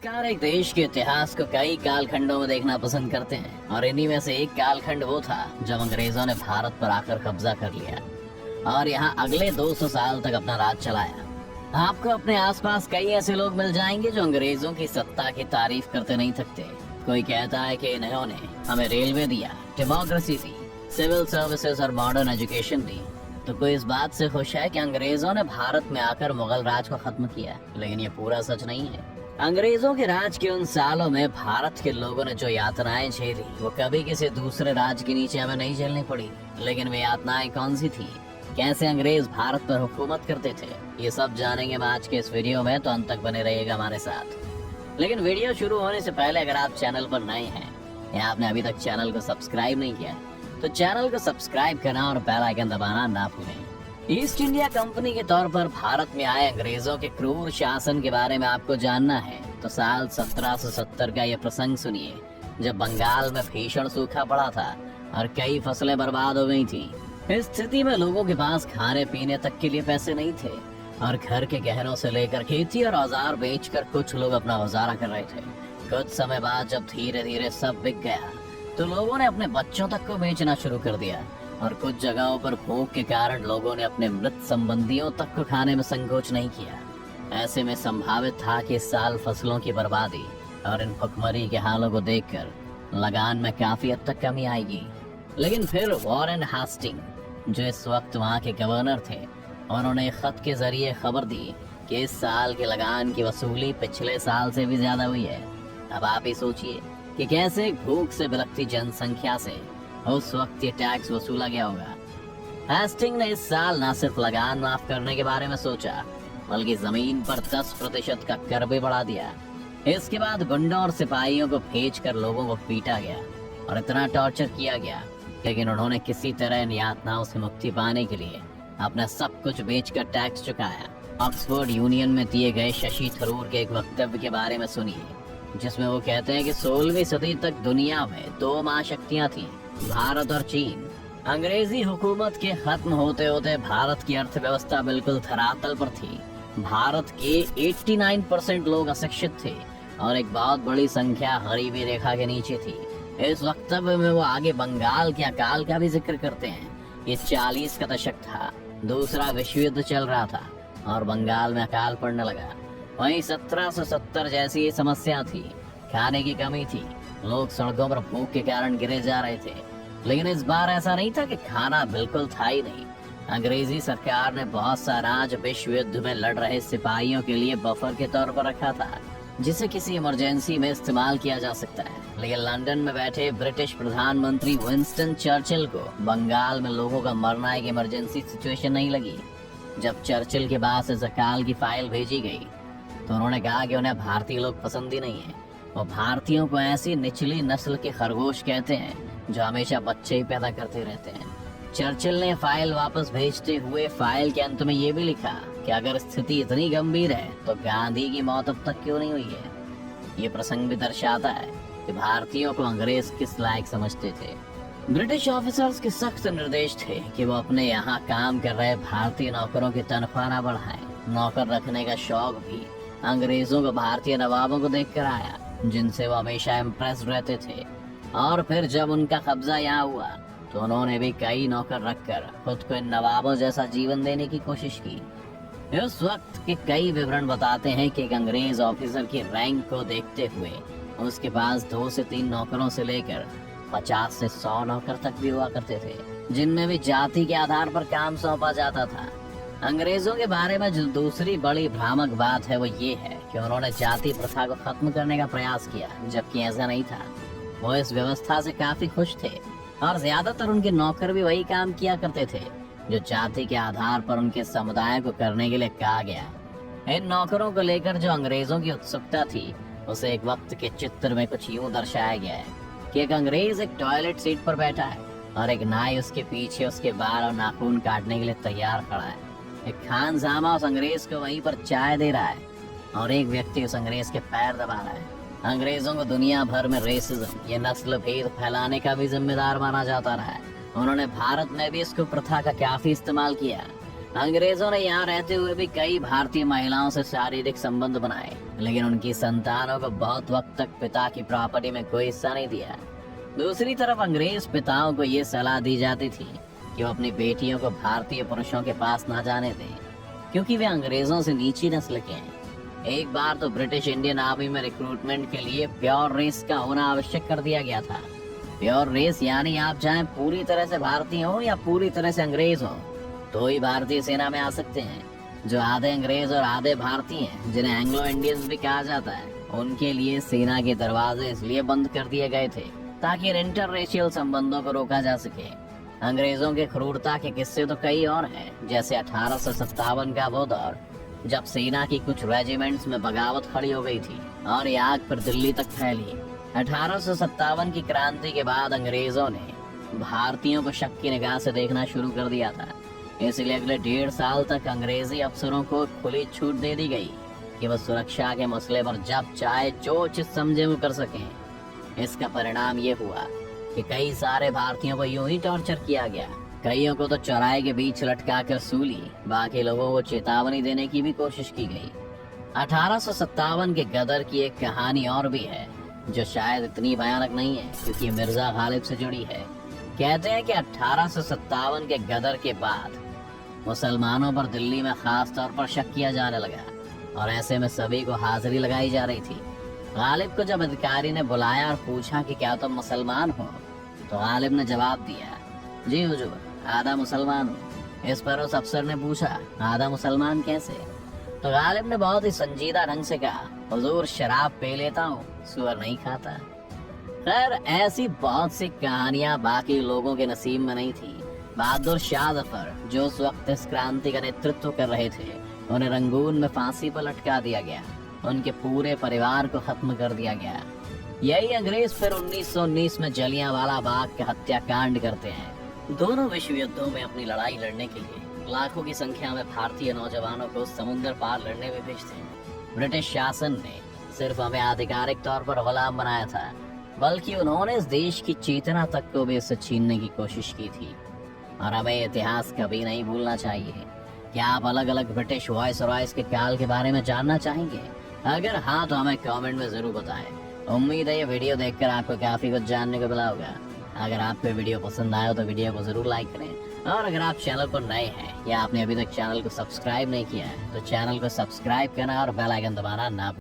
इतिहासकार एक देश के इतिहास को कई कालखंडों में देखना पसंद करते हैं और इन्हीं में से एक कालखंड वो था जब अंग्रेजों ने भारत पर आकर कब्जा कर लिया और यहाँ अगले 200 साल तक अपना राज चलाया। आपको अपने आसपास कई ऐसे लोग मिल जाएंगे जो अंग्रेजों की सत्ता की तारीफ करते नहीं थकते। कोई कहता है कि इन्होंने हमें रेलवे दिया, डेमोक्रेसी दी, सिविल सर्विसेज और मॉडर्न एजुकेशन दी, तो कोई इस बात से खुश है कि अंग्रेजों ने भारत में आकर मुगल राज को खत्म किया। लेकिन ये पूरा सच नहीं है। अंग्रेजों के राज के उन सालों में भारत के लोगों ने जो यातनाएं झेली वो कभी किसी दूसरे राज के नीचे हमें नहीं झेलनी पड़ी। लेकिन वे यातनाएं कौन सी थी, कैसे अंग्रेज भारत पर हुकूमत करते थे, ये सब जानेंगे हम आज के इस वीडियो में, तो अंत तक बने रहिएगा हमारे साथ। लेकिन वीडियो शुरू होने से पहले अगर आप चैनल पर नए हैं या आपने अभी तक चैनल को सब्सक्राइब नहीं किया तो चैनल को सब्सक्राइब करना और बेल आइकन दबाना ना भूलें। ईस्ट इंडिया कंपनी के तौर पर भारत में आए अंग्रेजों के क्रूर शासन के बारे में आपको जानना है तो साल 1770 का ये प्रसंग सुनिए, जब बंगाल में भीषण सूखा पड़ा था और कई फसलें बर्बाद हो गई थी। इस स्थिति में लोगों के पास खाने पीने तक के लिए पैसे नहीं थे और घर के गहनों से लेकर खेती और औजार बेचकर कुछ लोग अपना गुजारा कर रहे थे। कुछ समय बाद जब धीरे धीरे सब बिक गया तो लोगों ने अपने बच्चों तक को बेचना शुरू कर दिया और कुछ जगहों पर भूख के कारण लोगों ने अपने मृत संबंधियों तक को खाने में संकोच नहीं किया। ऐसे में संभावित था कि इस साल फसलों की बर्बादी और इन भुखमरी के हालों को देखकर लगान में काफी हद तक कमी आएगी। लेकिन फिर वॉरेन हास्टिंग, जो इस वक्त वहाँ के गवर्नर थे, उन्होंने खत के जरिए खबर दी कि इस साल के लगान की वसूली पिछले साल से भी ज्यादा हुई है। अब आप ही सोचिए कि कैसे भूख से बिलखती जनसंख्या से उस वक्त ये टैक्स वसूला गया होगा। हेस्टिंग ने इस साल न सिर्फ लगान माफ करने के बारे में सोचा बल्कि जमीन पर 10% का कर भी बढ़ा दिया। इसके बाद गुंडों और सिपाहियों को भेजकर लोगों को पीटा गया और इतना टॉर्चर किया गया, लेकिन उन्होंने किसी तरह इन यातनाओं से मुक्ति पाने के लिए अपना सब कुछ बेचकर टैक्स चुकाया। ऑक्सफोर्ड यूनियन में दिए गए शशि थरूर के एक वक्तव्य के बारे में सुनिए, जिसमें वो कहते हैं कि 16वीं सदी तक दुनिया में 2 महाशक्तियां थीं, भारत और चीन। अंग्रेजी हुकूमत के खत्म होते होते भारत की अर्थव्यवस्था बिल्कुल धरातल पर थी। भारत के 89% लोग अशिक्षित थे और एक बहुत बड़ी संख्या गरीबी रेखा के नीचे थी। इस वक्तव्य में वो आगे बंगाल के अकाल का भी जिक्र करते हैं। ये 40 का दशक था, दूसरा विश्व युद्ध चल रहा था और बंगाल में अकाल पड़ने लगा। वहीं 1770 जैसी ये समस्या थी, खाने की कमी थी, लोग सड़कों पर भूख के कारण गिरे जा रहे थे। लेकिन इस बार ऐसा नहीं था कि खाना बिल्कुल था ही नहीं। अंग्रेजी सरकार ने बहुत सा अनाज विश्व युद्ध में लड़ रहे सिपाहियों के लिए बफर के तौर पर रखा था, जिसे किसी इमरजेंसी में इस्तेमाल किया जा सकता है। लेकिन लंदन में बैठे ब्रिटिश प्रधानमंत्री विंस्टन चर्चिल को बंगाल में लोगों का मरना एक इमरजेंसी सिचुएशन नहीं लगी। जब चर्चिल के पास इस अकाल की फाइल भेजी गई तो उन्होंने कहा कि उन्हें भारतीय लोग पसंद ही नहीं है। वो भारतीयों को ऐसी निचली नस्ल के खरगोश कहते हैं जो हमेशा बच्चे ही पैदा करते रहते हैं। चर्चिल ने फाइल वापस भेजते हुए फाइल के अंत में ये भी लिखा कि अगर स्थिति इतनी गंभीर है तो गांधी की मौत अब तक क्यों नहीं हुई है। ये प्रसंग भी दर्शाता है कि भारतीयों को अंग्रेज किस लायक समझते थे। ब्रिटिश ऑफिसर्स के सख्त निर्देश थे कि वो अपने यहाँ काम कर रहे भारतीय नौकरों की तनख्वाह न बढ़ाएं। नौकर रखने का शौक भी अंग्रेजों को भारतीय नवाबों को देखकर आया, जिनसे वो हमेशा इम्प्रेस रहते थे। और फिर जब उनका कब्जा यहाँ हुआ तो उन्होंने भी कई नौकर रखकर खुद को इन नवाबों जैसा जीवन देने की कोशिश की। उस वक्त के कई विवरण बताते हैं कि एक अंग्रेज ऑफिसर की रैंक को देखते हुए उसके पास 2 से 3 नौकरों से लेकर 50 से 100 नौकर तक भी हुआ करते थे, जिनमें भी जाति के आधार पर काम सौंपा जाता था। अंग्रेजों के बारे में जो दूसरी बड़ी भ्रामक बात है वो ये है कि उन्होंने जाति प्रथा को खत्म करने का प्रयास किया, जबकि ऐसा नहीं था। वो इस व्यवस्था से काफी खुश थे और ज्यादातर उनके नौकर भी वही काम किया करते थे जो जाति के आधार पर उनके समुदाय को करने के लिए कहा गया। इन नौकरों को लेकर जो अंग्रेजों की उत्सुकता थी उसे एक वक्त के चित्र में कुछ यूं दर्शाया गया है कि एक अंग्रेज एक टॉयलेट सीट पर बैठा है और एक नाई उसके पीछे उसके बाल और नाखून काटने के लिए तैयार खड़ा है। एक खानजामा उस अंग्रेज को वहीं पर चाय दे रहा है और एक व्यक्ति उस अंग्रेज के पैर दबा रहा है। अंग्रेजों को दुनिया भर में रेसिज्म, ये नस्ल भेद फैलाने का भी जिम्मेदार माना जाता रहा है। उन्होंने भारत में भी इसको प्रथा का काफी इस्तेमाल किया। अंग्रेजों ने यहाँ रहते हुए भी कई भारतीय महिलाओं से शारीरिक संबंध बनाए, लेकिन उनकी संतानों को बहुत वक्त तक पिता की प्रॉपर्टी में कोई हिस्सा नहीं दिया। दूसरी तरफ अंग्रेज पिताओं को ये सलाह दी जाती थी कि वो अपनी बेटियों को भारतीय पुरुषों के पास ना जाने दें, क्योंकि वे अंग्रेजों से नीची नस्ल के हैं। एक बार तो ब्रिटिश इंडियन आर्मी में रिक्रूटमेंट के लिए प्योर रेस का होना आवश्यक कर दिया गया था। प्योर रेस यानी आप चाहे पूरी तरह से भारतीय हो या पूरी तरह से अंग्रेज हो तो ही भारतीय सेना में आ सकते हैं। जो आधे अंग्रेज और आधे भारतीय हैं, जिन्हें एंग्लो इंडियंस भी कहा जाता है, उनके लिए सेना के दरवाजे इसलिए बंद कर दिए गए थे ताकि इंटर रेशियल संबंधों को रोका जा सके। अंग्रेजों के क्रूरता के किस्से तो कई और हैं, जैसे 1857 का वो दौर जब सेना की कुछ रेजिमेंट्स में बगावत खड़ी हो गई थी और ये आग फिर दिल्ली तक फैली। 1857 की क्रांति के बाद अंग्रेजों ने भारतीयों को शक की निगाह से देखना शुरू कर दिया था, इसलिए अगले 1.5 साल तक अंग्रेजी अफसरों को खुली छूट दे दी गई कि वह सुरक्षा के मसले पर जब चाहे जो उचित समझे वो कर सकें। इसका परिणाम ये हुआ कि कई सारे भारतीयों को यूं ही टॉर्चर किया गया। कईयों को तो चौराहे के बीच लटका कर सूली, बाकी लोगों को चेतावनी देने की भी कोशिश की गई। 1857 के गदर की एक कहानी और भी है जो शायद इतनी भयानक नहीं है क्योंकि मिर्जा गालिब से जुड़ी है। कहते हैं कि 1857 के गदर के बाद मुसलमानों पर दिल्ली में खास तौर पर शक किया जाने लगा और ऐसे में सभी को हाजिरी लगाई जा रही थी। गालिब को जब अधिकारी ने बुलाया और पूछा कि क्या तुम मुसलमान हो, तो गालिब ने जवाब दिया, जी हुजूर, आधा मुसलमान हूँ। इस पर उस अफसर ने पूछा, आधा मुसलमान कैसे? तो गालिब ने बहुत ही संजीदा ढंग से कहा, हुजूर, शराब पी लेता हूँ, सुअर नहीं खाता। खैर, ऐसी बहुत सी कहानियां बाकी लोगों के नसीब में नहीं थी। बहादुर शाह जफर, जो उस वक्त इस क्रांति का नेतृत्व कर रहे थे, उन्हें रंगून में फांसी पर लटका दिया गया। उनके पूरे परिवार को खत्म कर दिया गया। यही अंग्रेज फिर 1919 में जलियांवाला बाग के हत्याकांड करते हैं। दोनों विश्व युद्धों में अपनी लड़ाई लड़ने के लिए लाखों की संख्या में भारतीय नौजवानों को समुद्र पार लड़ने में भेजते हैं। ब्रिटिश शासन ने सिर्फ हमें आधिकारिक तौर पर गुलाम बनाया था, बल्कि उन्होंने इस देश की चेतना तक को भी इससे छीनने की कोशिश की थी। और हमें इतिहास कभी नहीं भूलना चाहिए। क्या आप अलग अलग ब्रिटिश वॉइस रॉयस के काल के बारे में जानना चाहेंगे? अगर हाँ तो हमें कमेंट में जरूर बताएं। उम्मीद है ये वीडियो देखकर आपको काफी कुछ जानने को मिला होगा। अगर आपको वीडियो पसंद आया तो वीडियो को जरूर लाइक करें, और अगर आप चैनल पर नए हैं या आपने अभी तक चैनल को सब्सक्राइब नहीं किया है तो चैनल को सब्सक्राइब करना और बेल आइकन दबाना ना